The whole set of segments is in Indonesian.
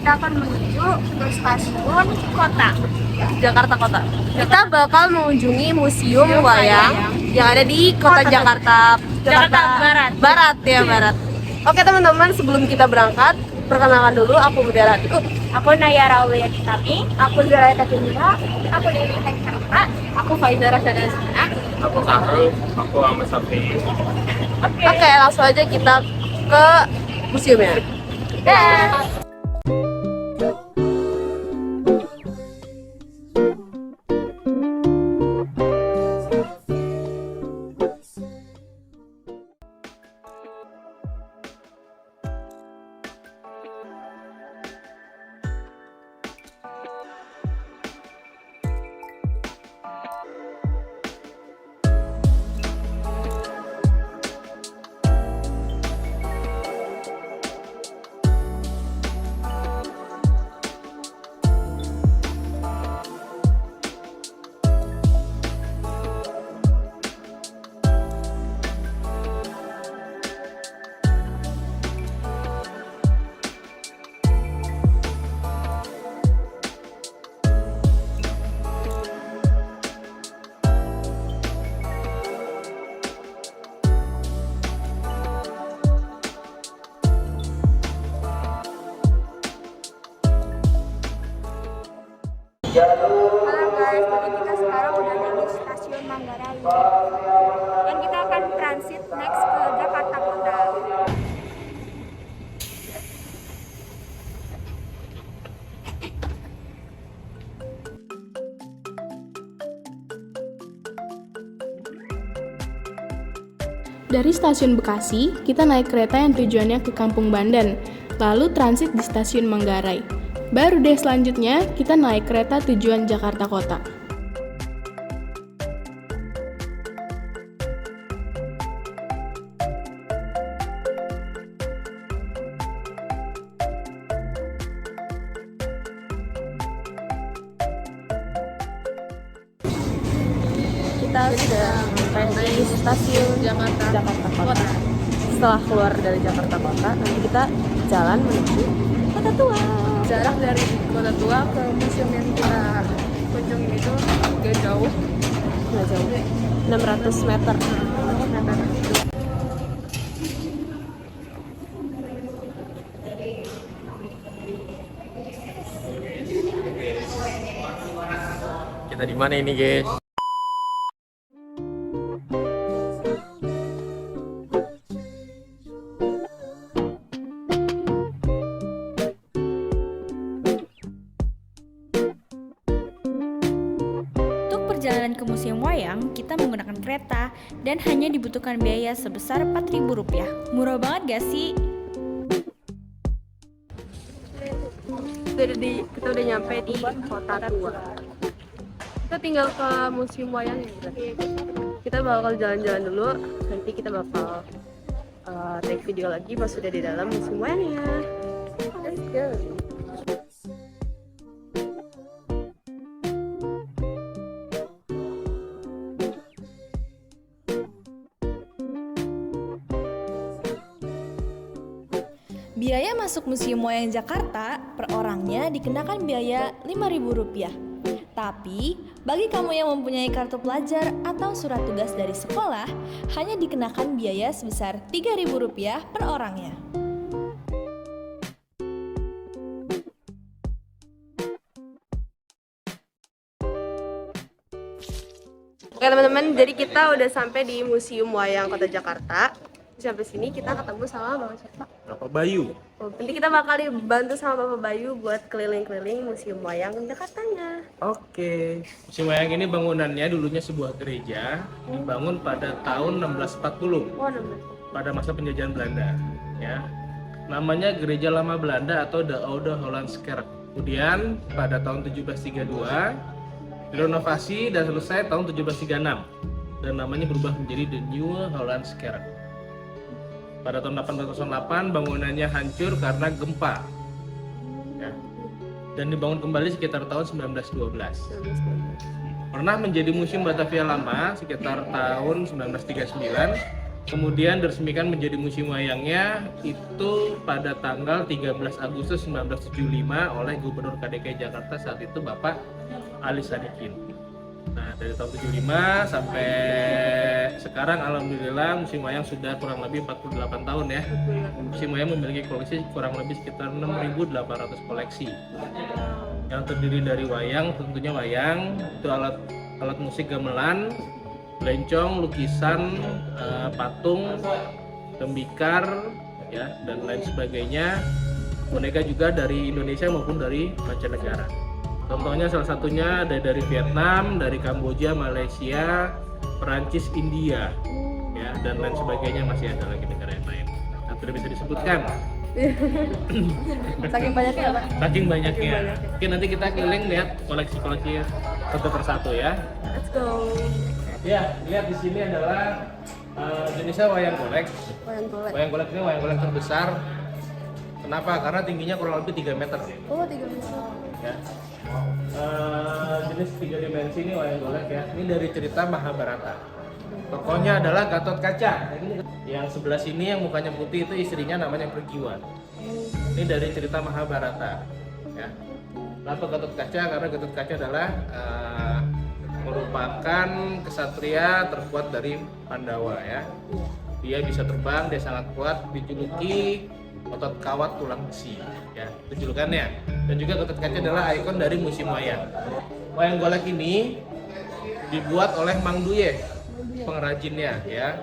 kita akan menuju ke stasiun kota Jakarta Kota. Kita bakal mengunjungi Museum Wayang yang ada di Kota Jakarta Barat ya, Barat. Oke teman-teman, sebelum kita berangkat, perkenalkan dulu, aku Mutiara. Aku Naya Rawliya Kitami, aku Zara Tatimira, aku Dewi Tekkarta, Aku Faizah Rasyada Zina. Aku Sahrul, aku Ahmad Safi. Oke, langsung aja kita ke museumnya. Halo guys, jadi kita sekarang udah ada di stasiun Manggarai dan kita akan transit next ke Jakarta Kota. Dari stasiun Bekasi, kita naik kereta yang tujuannya ke Kampung Bandan, lalu transit di stasiun Manggarai. Baru deh selanjutnya, kita naik kereta tujuan Jakarta Kota. Kita sudah sampai di stasiun Jakarta Kota. Setelah keluar dari Jakarta Kota, nanti kita jalan menuju Kota Tua. Jarak dari Kota Tua ke museum yang kita kunjungi itu gak jauh. Nggak jauh, 600 meter. Kita di mana ini, guys? Perjalanan ke Museum Wayang, kita menggunakan kereta dan hanya dibutuhkan biaya sebesar Rp4.000. Murah banget gak sih? Kita udah nyampe di Kota Tua. Kita tinggal ke Museum Wayang ya. Kita bakal jalan-jalan dulu. Nanti kita bakal take video lagi pas sudah di dalam Museum Wayangnya. Let's go. Biaya masuk Museum Wayang Jakarta per orangnya dikenakan biaya Rp5.000. Tapi, bagi kamu yang mempunyai kartu pelajar atau surat tugas dari sekolah, hanya dikenakan biaya sebesar Rp3.000 per orangnya. Oke teman-teman, jadi kita udah sampai di Museum Wayang Kota Jakarta. Sampai sini kita ketemu sama Bang siapa? Bapak Bayu. Nanti kita bakal dibantu sama Bapak Bayu buat keliling-keliling Museum Wayang Jakartanya. Oke. Museum Wayang ini bangunannya dulunya sebuah gereja, dibangun pada tahun 1640 Oh, nomor. pada masa penjajahan Belanda, ya. Namanya Gereja Lama Belanda atau The Oude Hollandse Kerk. Kemudian pada tahun 1732 direnovasi dan selesai tahun 1736 dan namanya berubah menjadi The New Hollandse Kerk. Pada tahun 1808 bangunannya hancur karena gempa, ya. Dan dibangun kembali sekitar tahun 1912. Pernah menjadi Museum Batavia Lama sekitar tahun 1939 Kemudian diresmikan menjadi museum wayangnya itu pada tanggal 13 Agustus 1975 oleh Gubernur KDKI Jakarta saat itu Bapak Ali Sadikin. Nah, dari tahun 75 sampai sekarang alhamdulillah museum wayang sudah kurang lebih 48 tahun ya. Museum wayang memiliki koleksi kurang lebih sekitar 6.800 koleksi. Yang terdiri dari wayang, tentunya wayang, itu alat musik gamelan, lencong, lukisan, patung, tembikar, ya, dan lain sebagainya. Boneka juga dari Indonesia maupun dari mancanegara. Contohnya salah satunya ada dari Vietnam, dari Kamboja, Malaysia, Perancis, India, ya, dan lain sebagainya, masih ada lagi negara yang lain. Nah, tidak bisa disebutkan. Saking banyaknya apa? Saking banyaknya. Oke, nanti kita keliling lihat koleksi-koleksi satu persatu ya. Let's go. Ya, lihat di sini adalah jenisnya wayang golek. Wayang golek. Wayang golek ini wayang golek terbesar. Kenapa? Karena tingginya kurang lebih 3 meter. Oh, 3 meter. Ya. Jenis 3 dimensi ini wayang golek ya. Ini dari cerita Mahabharata. Tokohnya adalah Gatot Kaca. Yang sebelah sini yang mukanya putih itu istrinya namanya Pergiwa. Ini dari cerita Mahabharata. Ya. Kenapa Gatot Kaca? Karena Gatot Kaca adalah merupakan kesatria terkuat dari Pandawa ya. Dia bisa terbang, dia sangat kuat, dijuluki otot kawat tulang besi ya, itu julukannya. Dan juga Gatot Kaca adalah ikon dari musim wayang. Wayang golek ini dibuat oleh Mang Duye, pengrajinnya ya,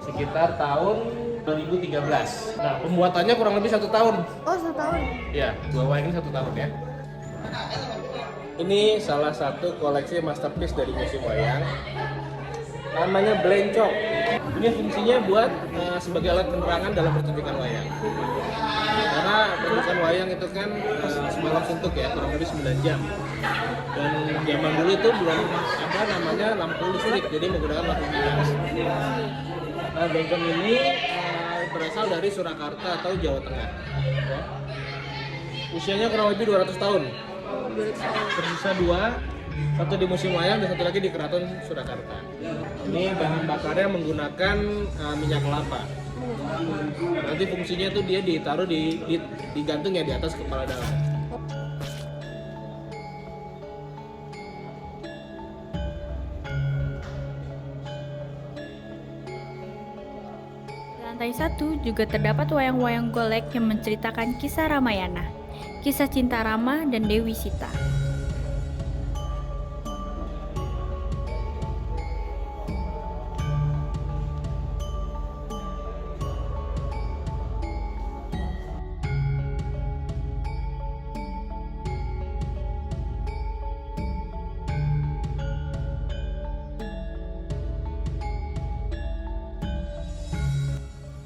sekitar tahun 2013. Nah, pembuatannya kurang lebih 1 tahun. Oh, 1 tahun. Ya, dua wayang ini 1 tahun ya. Ini salah satu koleksi masterpiece dari museum wayang, namanya Blencong. Ini fungsinya buat sebagai alat penerangan dalam pertunjukan wayang. Karena pertunjukan wayang itu kan semalam suntuk ya, kurang lebih 9 jam. Dan zaman dulu itu belum ada namanya lampu listrik, jadi menggunakan lampu bias. Nah, Blencong ini berasal dari Surakarta atau Jawa Tengah. Ya. Usianya kurang lebih 200 tahun. Tersisa 2, satu di museum wayang dan satu lagi di Keraton Surakarta. Ini bahan bakarnya menggunakan minyak kelapa. Nanti fungsinya itu dia ditaruh digantung ya di atas kepala dalam. Di lantai 1 juga terdapat wayang-wayang golek yang menceritakan kisah Ramayana, kisah cinta Rama dan Dewi Sita.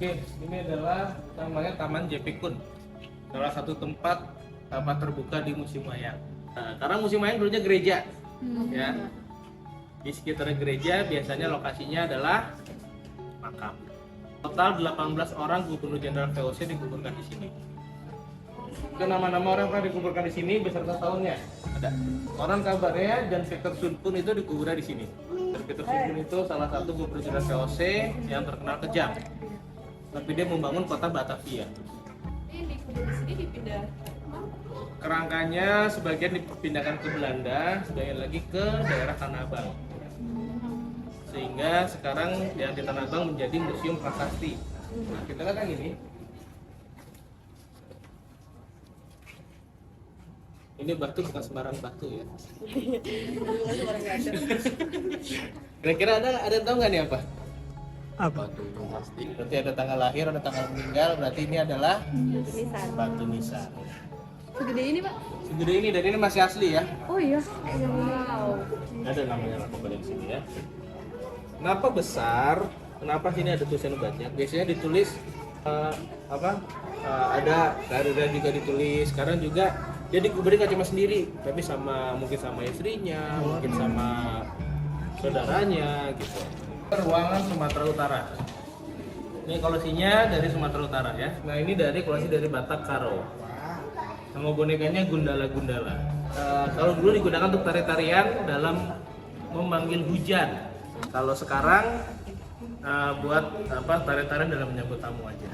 Oke, ini adalah namanya Taman Jepikun, salah satu tempat terbuka di museum wayang. Nah, karena museum wayang dulunya gereja, ya. Di sekitar gereja biasanya lokasinya adalah makam. Total 18 orang Gubernur Jenderal VOC dikuburkan di sini. Itu nama-nama orang yang dikuburkan di sini beserta tahunnya ada. Orang kabarnya Jan Victor Sunpun itu dikuburkan di sini. Jan Victor Sunpun itu salah satu Gubernur Jenderal VOC yang terkenal kejam. Tapi dia membangun kota Batavia. Ini di sini dipindah. Kerangkanya sebagian dipindahkan ke Belanda, sebagian lagi ke daerah Tanah Abang. Sehingga sekarang yang di Tanah Abang menjadi Museum Prasasti. Nah, kita lihat yang ini. Ini batu bukan sembarang batu ya. Kira-kira ada yang tahu nggak nih apa? Apa? Berarti ada tanggal lahir, ada tanggal meninggal, berarti ini adalah batu nisan. Segede ini, Pak? Segede ini, dan ini masih asli ya. Oh iya. Wow. Ada namanya kembali di sini ya. Kenapa besar? Kenapa sini ada tulisan banyak? Biasanya ditulis ada karirnya juga ditulis. Sekarang juga dia dikuburin nggak cuma sendiri, tapi mungkin sama istrinya, mungkin sama saudaranya gitu. Ruangan Sumatera Utara. Ini koleksinya dari Sumatera Utara ya. Nah, ini dari koleksi dari Batak Karo. Sama bonekanya Gundala-Gundala. Kalau dulu digunakan untuk tari-tarian dalam memanggil hujan. Kalau sekarang buat tarian-tarian dalam menyambut tamu aja.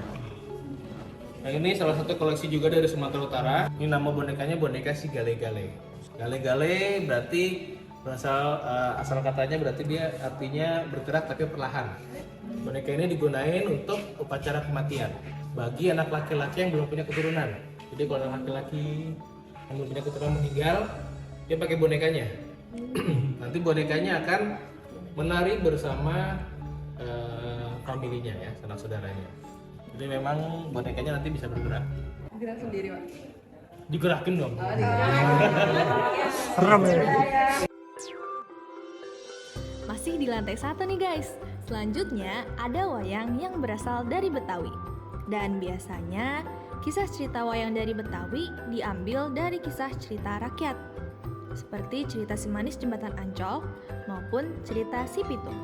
Yang ini salah satu koleksi juga dari Sumatera Utara. Ini nama bonekanya boneka si Gale-Gale. Gale-Gale berarti asal katanya berarti dia artinya bergerak tapi perlahan. Boneka ini digunain untuk upacara kematian bagi anak laki-laki yang belum punya keturunan. Jadi kalau anak laki-laki yang belum punya keturunan meninggal, dia pakai bonekanya. Nanti bonekanya akan menari bersama familinya ya, sanak saudaranya. Jadi memang bonekanya nanti bisa bergerak. Gerak sendiri, Pak. Digerakin dong. Serem ya. Masih di lantai 1 nih guys. Selanjutnya ada wayang yang berasal dari Betawi. Dan biasanya kisah cerita wayang dari Betawi diambil dari kisah cerita rakyat. Seperti cerita Si Manis Jembatan Ancol maupun cerita Si Pitung.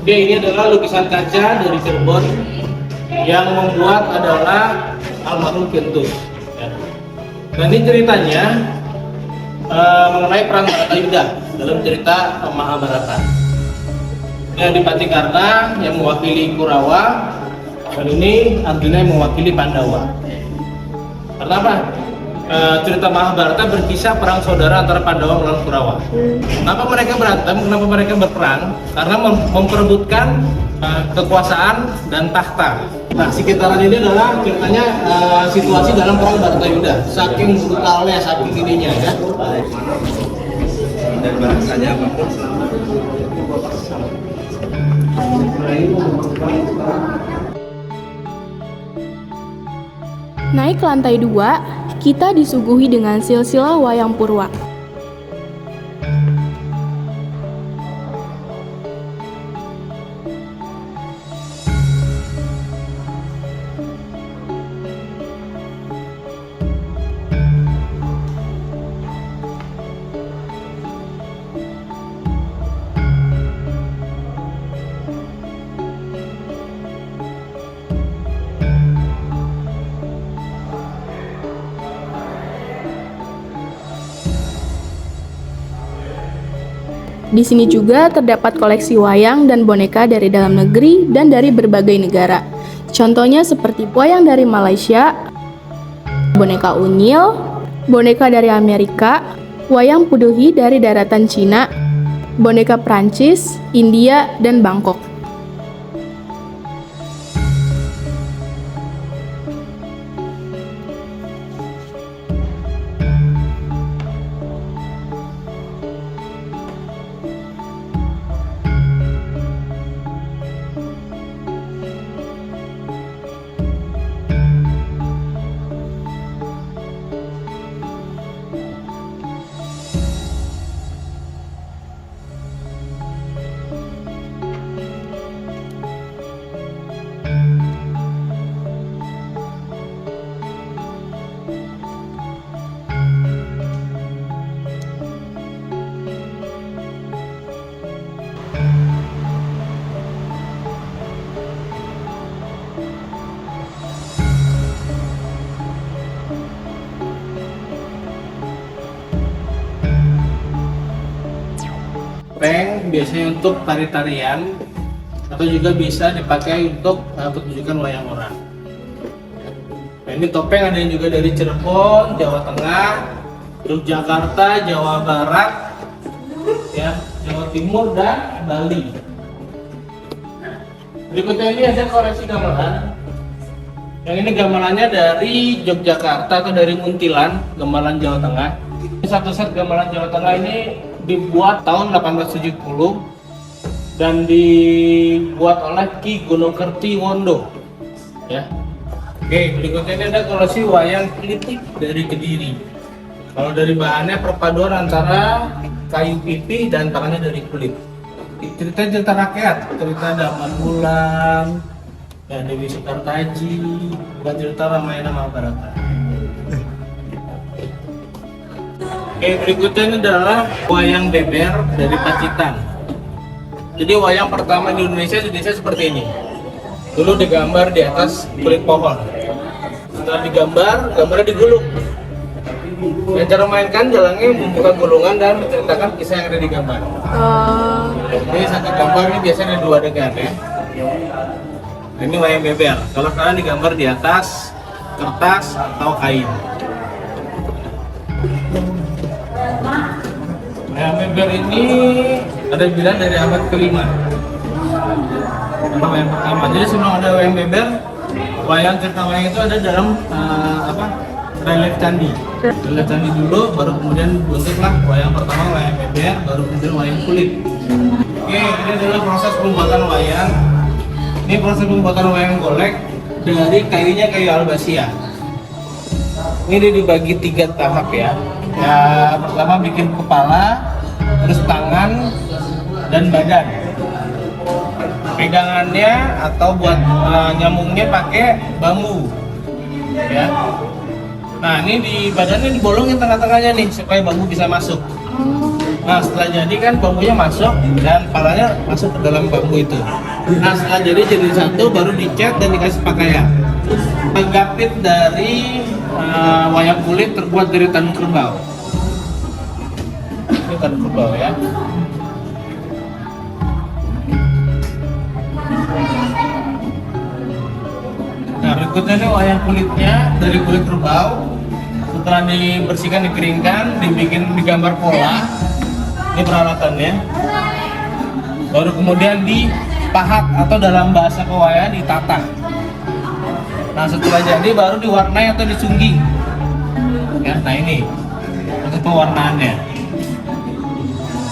Oke, ini adalah lukisan kaca dari Cirebon yang membuat adalah almarhum Kentus. Ya. Dan ini ceritanya mengenai perang Bharatayuddha dalam cerita Mahabharata. Yang Adipati Karna yang mewakili Kurawa, dan ini Arjuna yang mewakili Pandawa. Karena apa? Cerita Mahabharata berkisah perang saudara antara Pandawa melawan Kurawa. Kenapa mereka berantem? Kenapa mereka berperang? Karena memperebutkan kekuasaan dan tahta. Nah, sekitaran ini adalah ceritanya situasi dalam perang Bharatayuddha. Saking brutalnya, saking ininya ya. Dan bahasanya apa? Naik ke lantai 2, kita disuguhi dengan silsilah wayang purwa. Di sini juga terdapat koleksi wayang dan boneka dari dalam negeri dan dari berbagai negara. Contohnya seperti wayang dari Malaysia, boneka unyil, boneka dari Amerika, wayang puduhi dari daratan Cina, boneka Prancis, India, dan Bangkok. Topeng biasanya untuk tari-tarian atau juga bisa dipakai untuk pertunjukan wayang orang. Nah, ini topeng ada yang juga dari Cirebon, Jawa Tengah, Yogyakarta, Jawa Barat, ya, Jawa Timur dan Bali. Berikutnya ini ada koleksi gamelan. Yang ini gamelannya dari Yogyakarta atau dari Muntilan, gamelan Jawa Tengah. Ini satu set gamelan Jawa Tengah ini dibuat tahun 1870 dan dibuat oleh Ki Gunungkerti Wondo. Ya. Oke, berikutnya ini ada koleksi wayang klitik dari Kediri. Kalau dari bahannya perpaduan antara kayu pipih dan tangannya dari kulit. Cerita rakyat, cerita Daman Wulan, ya Dewi Sukartaji, bukan cerita Ramayana Mahabharata. Oke, berikutnya ini adalah wayang beber dari Pacitan. Jadi wayang pertama di Indonesia seperti ini. Dulu digambar di atas kulit pohon. setelah digambar, gambarnya digulung. Dan cara mainkan jalangnya membuka gulungan dan menceritakan kisah yang ada di gambar. Jadi satu gambar ini biasanya ada 2 adegan ya. Ini wayang beber. Kalau kalian digambar di atas kertas atau kain. Wayang beber ini ada bilang dari abad ke-5. Karena wayang pertama. Jadi sebelum ada wayang beber, wayang cerita wayang itu ada dalam relief candi. Relief candi dulu, baru kemudian bentuklah wayang pertama wayang beber, baru kemudian wayang kulit. Oke, ini adalah proses pembuatan wayang. Ini proses pembuatan wayang golek dari kayunya kayu albasia. Ini dibagi 3 tahap ya. Ya, pertama bikin kepala, terus tangan dan badan. Pegangannya atau buat nyambungnya pakai bambu. Ya. Nah, ini di badannya dibolongin tengah-tengahnya nih supaya bambu bisa masuk. Nah, setelah jadi kan bambunya masuk dan palanya masuk ke dalam bambu itu. Nah, setelah jadi satu baru dicat dan dikasih pakaian. Penggapit dari wayang kulit terbuat dari tanduk kerbau. Ini tanduk kerbau ya. Nah, berikutnya ini wayang kulitnya dari kulit kerbau. Setelah dibersihkan, dikeringkan, digambar pola. Ini peralatannya. Baru kemudian dipahat atau dalam bahasa pewayangan ditata. Nah, setelah jadi baru diwarnai atau disungging. Ya, nah ini untuk pewarnaannya.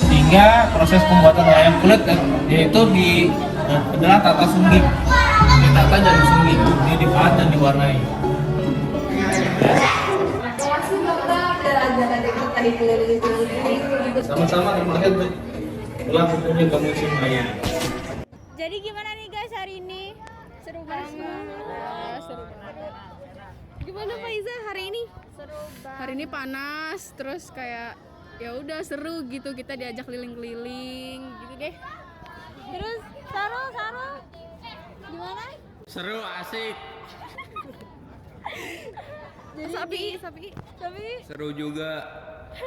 Sehingga proses pembuatan wayang kulit yaitu adalah tata sungging. Ditata dan disungging. Ini dipahat dan diwarnai. Sama-sama terima kasih telah berkunjung ke museum wayang. Jadi gimana nih guys hari ini? Seru banget. Seru banget. Gimana Faiza hari ini? Seru banget. Hari ini panas, terus kayak ya udah seru gitu, kita diajak keliling-keliling gitu deh. Terus Saru gimana? Seru, asik. Sapi. Seru juga.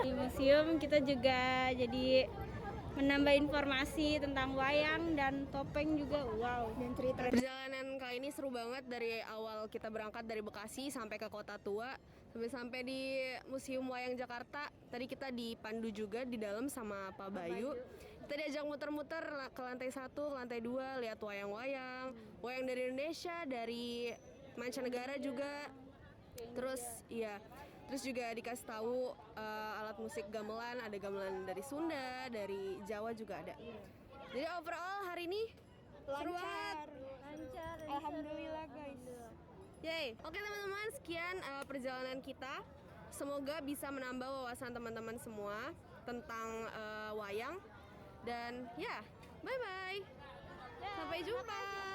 Di museum kita juga jadi menambah informasi tentang wayang dan topeng juga, wow, dan cerita. Perjalanan kali ini seru banget dari awal kita berangkat dari Bekasi sampai ke Kota Tua, sampai di Museum Wayang Jakarta. Tadi kita dipandu juga di dalam sama Pak Bayu. Kita diajak muter-muter ke lantai 1, ke lantai 2, lihat wayang-wayang, wayang dari Indonesia, dari mancanegara juga. Terus juga dikasih tahu alat musik gamelan, ada gamelan dari Sunda, dari Jawa juga ada. Jadi overall hari ini seru banget. Lancar. Alhamdulillah guys. Yay. Oke teman-teman, sekian perjalanan kita. Semoga bisa menambah wawasan teman-teman semua tentang wayang. Dan ya, bye-bye. Sampai jumpa.